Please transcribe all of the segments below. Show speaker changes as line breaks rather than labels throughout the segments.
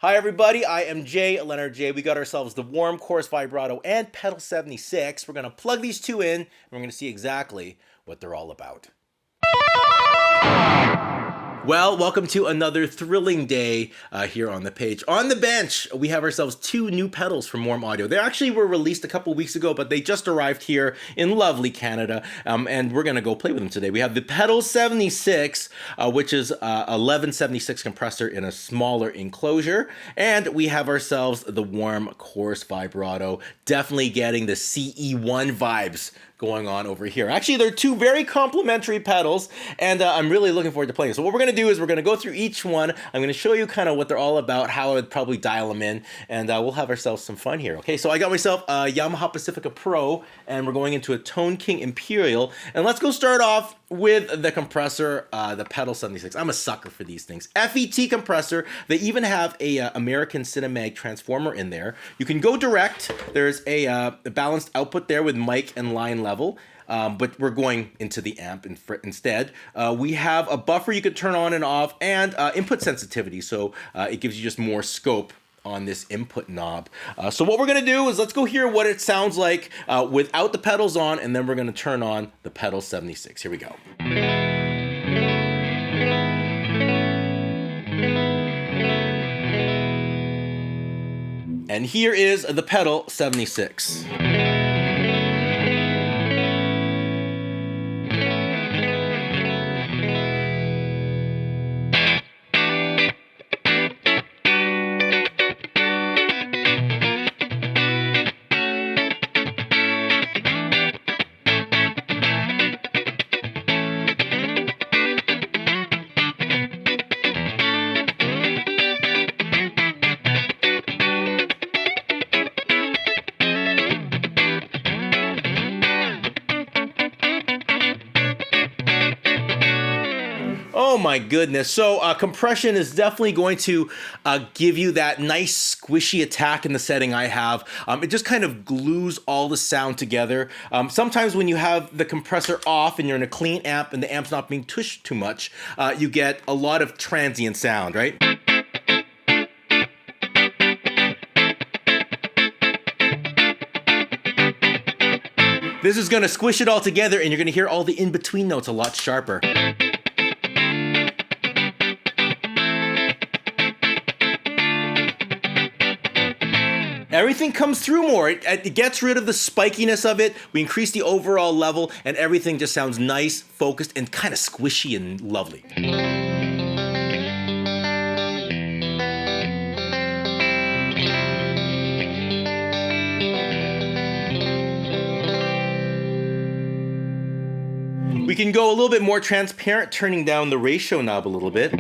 Hi everybody, I am JayLeonardJ. We got ourselves the warm chorus vibrato and Pedal76. We're going to plug these two in and we're going to see exactly what they're all about. Well, welcome to another thrilling day here on the page. On the bench, we have ourselves two new pedals from Warm Audio. They actually were released a couple weeks ago, but they just arrived here in lovely Canada, and we're going to go play with them today. We have the Pedal76, which is a 1176 compressor in a smaller enclosure, and we have ourselves the warm chorus vibrato, definitely getting the CE1 vibes going on over here. Actually, they're two very complementary pedals, and I'm really looking forward to playing. So what we're going to do is we're going to go through each one. I'm going to show you kind of what they're all about, how I would probably dial them in, and we'll have ourselves some fun here. Okay, so I got myself a Yamaha Pacifica Pro, and we're going into a Tone King Imperial, and let's go start off with the compressor, the Pedal76. I'm a sucker for these things. FET compressor. They even have a American Cinemag transformer in there. You can go direct. There's a balanced output there with mic and line level. But we're going into the amp instead. We have a buffer you could turn on and off, and input sensitivity, so it gives you just more scope on this input knob. So what we're gonna do is let's go hear what it sounds like without the pedals on, and then we're gonna turn on the Pedal76. Here we go. And here is the Pedal76. Oh my goodness. So compression is definitely going to give you that nice squishy attack in the setting I have. It just kind of glues all the sound together. Sometimes when you have the compressor off and you're in a clean amp and the amp's not being tushed too much, you get a lot of transient sound, right? This is going to squish it all together, and you're going to hear all the in-between notes a lot sharper. Everything comes through more. It gets rid of the spikiness of it. We increase the overall level, and everything just sounds nice, focused, and kind of squishy and lovely. We can go a little bit more transparent, turning down the ratio knob a little bit.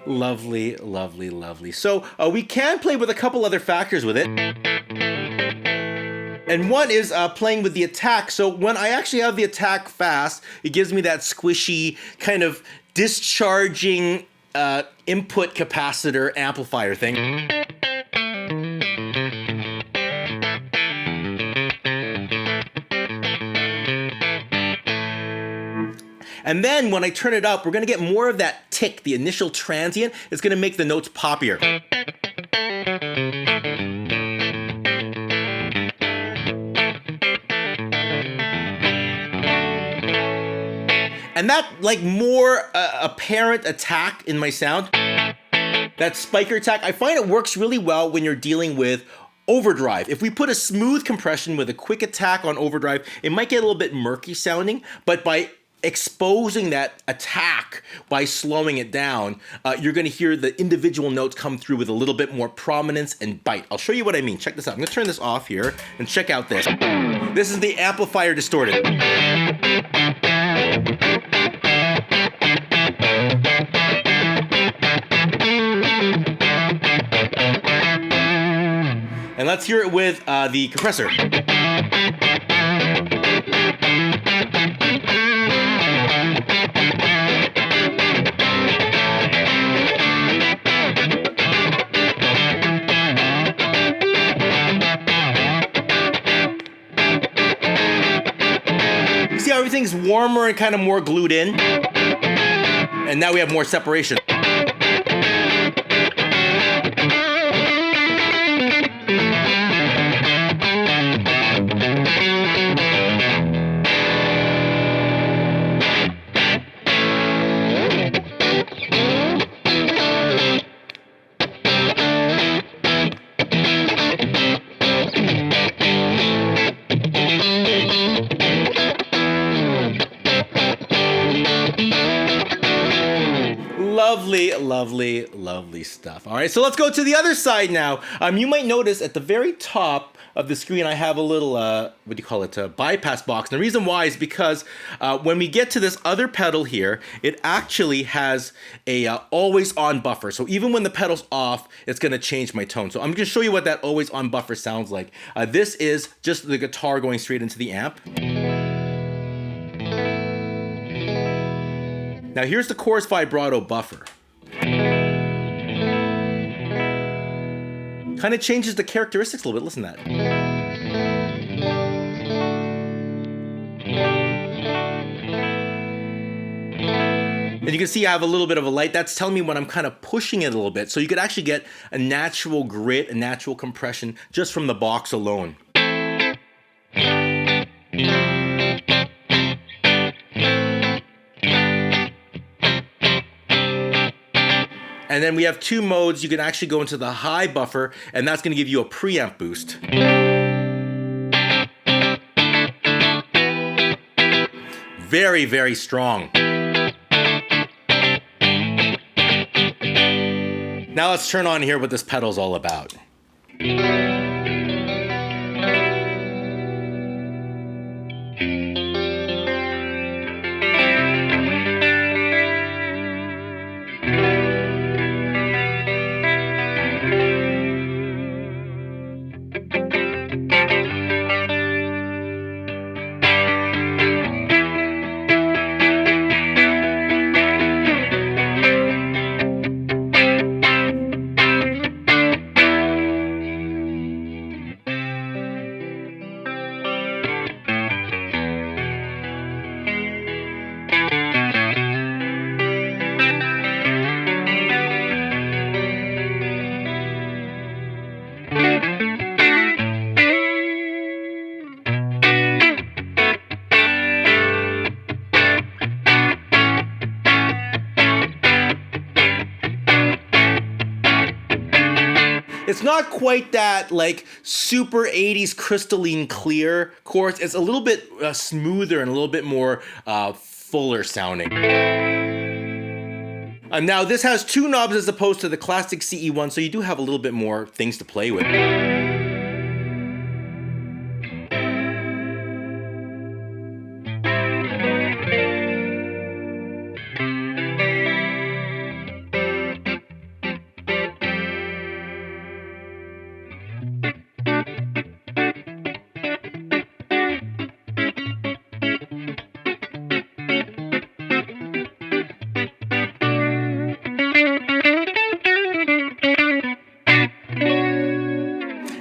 Lovely, lovely, lovely. So we can play with a couple other factors with it. And one is playing with the attack. So when I actually have the attack fast, it gives me that squishy kind of discharging input capacitor amplifier thing. And then when I turn it up, we're gonna get more of that tick, the initial transient. It's gonna make the notes poppier. And that, like, more apparent attack in my sound, that spiker attack, I find it works really well when you're dealing with overdrive. If we put a smooth compression with a quick attack on overdrive, it might get a little bit murky sounding, but by exposing that attack by slowing it down, you're going to hear the individual notes come through with a little bit more prominence and bite. I'll show you what I mean. Check this out. I'm going to turn this off here and check out this. This is the amplifier distorted. And let's hear it with the compressor. See how everything's warmer and kind of more glued in? And now we have more separation. Lovely, lovely, lovely stuff. All right, so let's go to the other side now. You might notice at the very top of the screen, I have a little, what do you call it, a bypass box. And the reason why is because when we get to this other pedal here, it actually has a always on buffer. So even when the pedal's off, it's gonna change my tone. So I'm gonna show you what that always on buffer sounds like. This is just the guitar going straight into the amp. Now here's the chorus-vibrato buffer. Kind of changes the characteristics a little bit. Listen to that. And you can see I have a little bit of a light. That's telling me when I'm kind of pushing it a little bit. So you could actually get a natural grit, a natural compression just from the box alone. And then we have two modes. You can actually go into the high buffer, and that's going to give you a preamp boost. Very, very strong. Now let's turn on here what this pedal's all about. It's not quite that like super 80s crystalline clear chorus. It's a little bit smoother and a little bit more fuller sounding. Now this has two knobs as opposed to the classic CE1, so you do have a little bit more things to play with.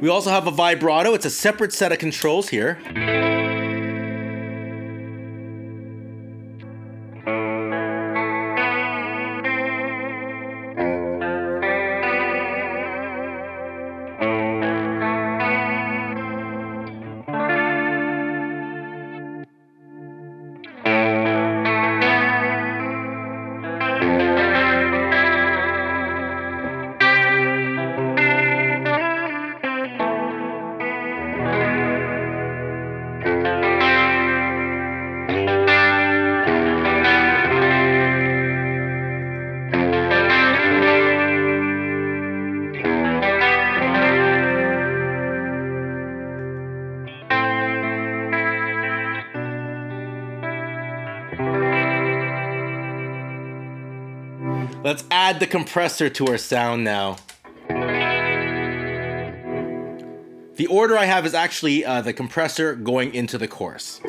We also have a vibrato. It's a separate set of controls here. Let's add the compressor to our sound now. The order I have is actually the compressor going into the chorus.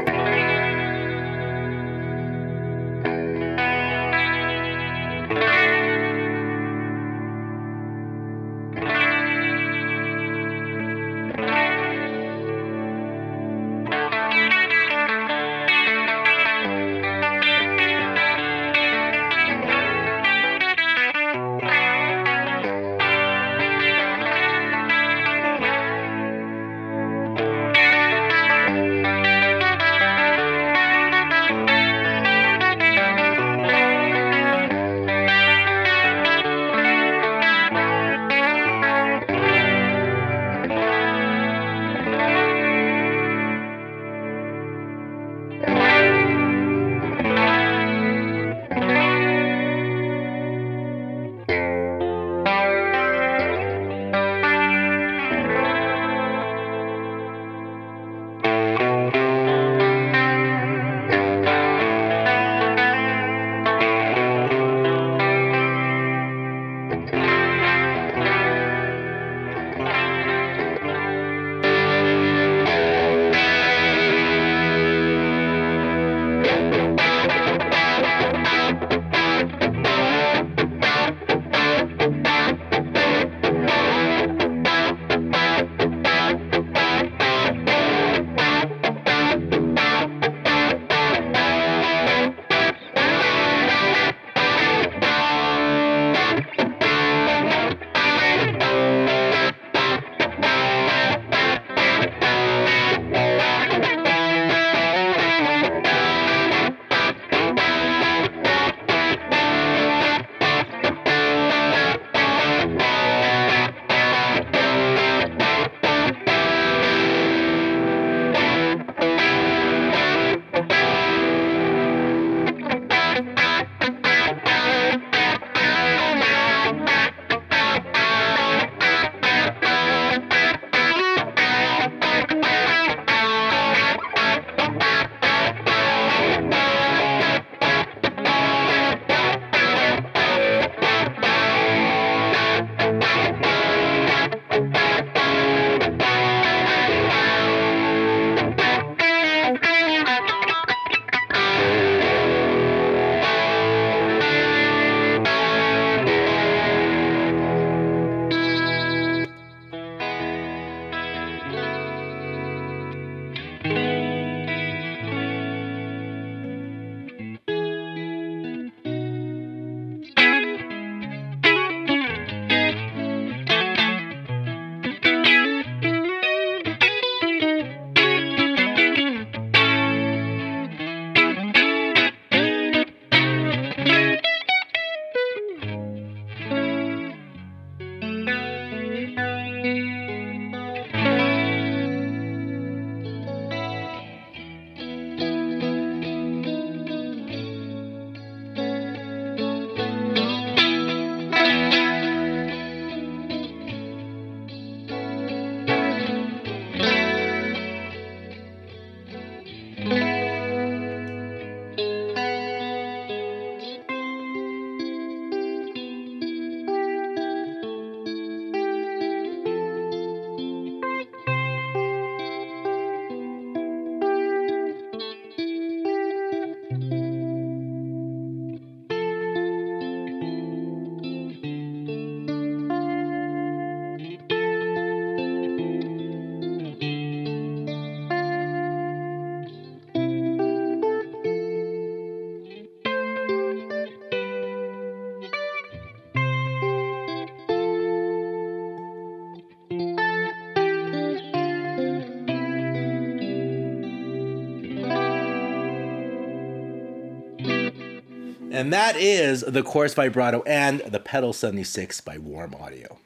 And that is the Chorus Vibrato and the Pedal76 by Warm Audio.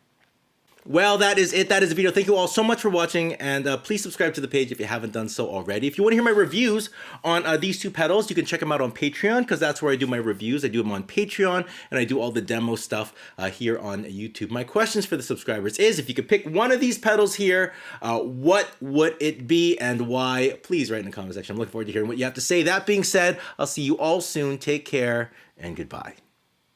Well, that is it. That is the video. Thank you all so much for watching, and please subscribe to the page if you haven't done so already. If you want to hear my reviews on these two pedals, you can check them out on Patreon, because that's where I do my reviews. I do them on Patreon, and I do all the demo stuff here on YouTube. My questions for the subscribers is, if you could pick one of these pedals here, what would it be and why? Please write in the comment section. I'm looking forward to hearing what you have to say. That being said, I'll see you all soon. Take care, and goodbye.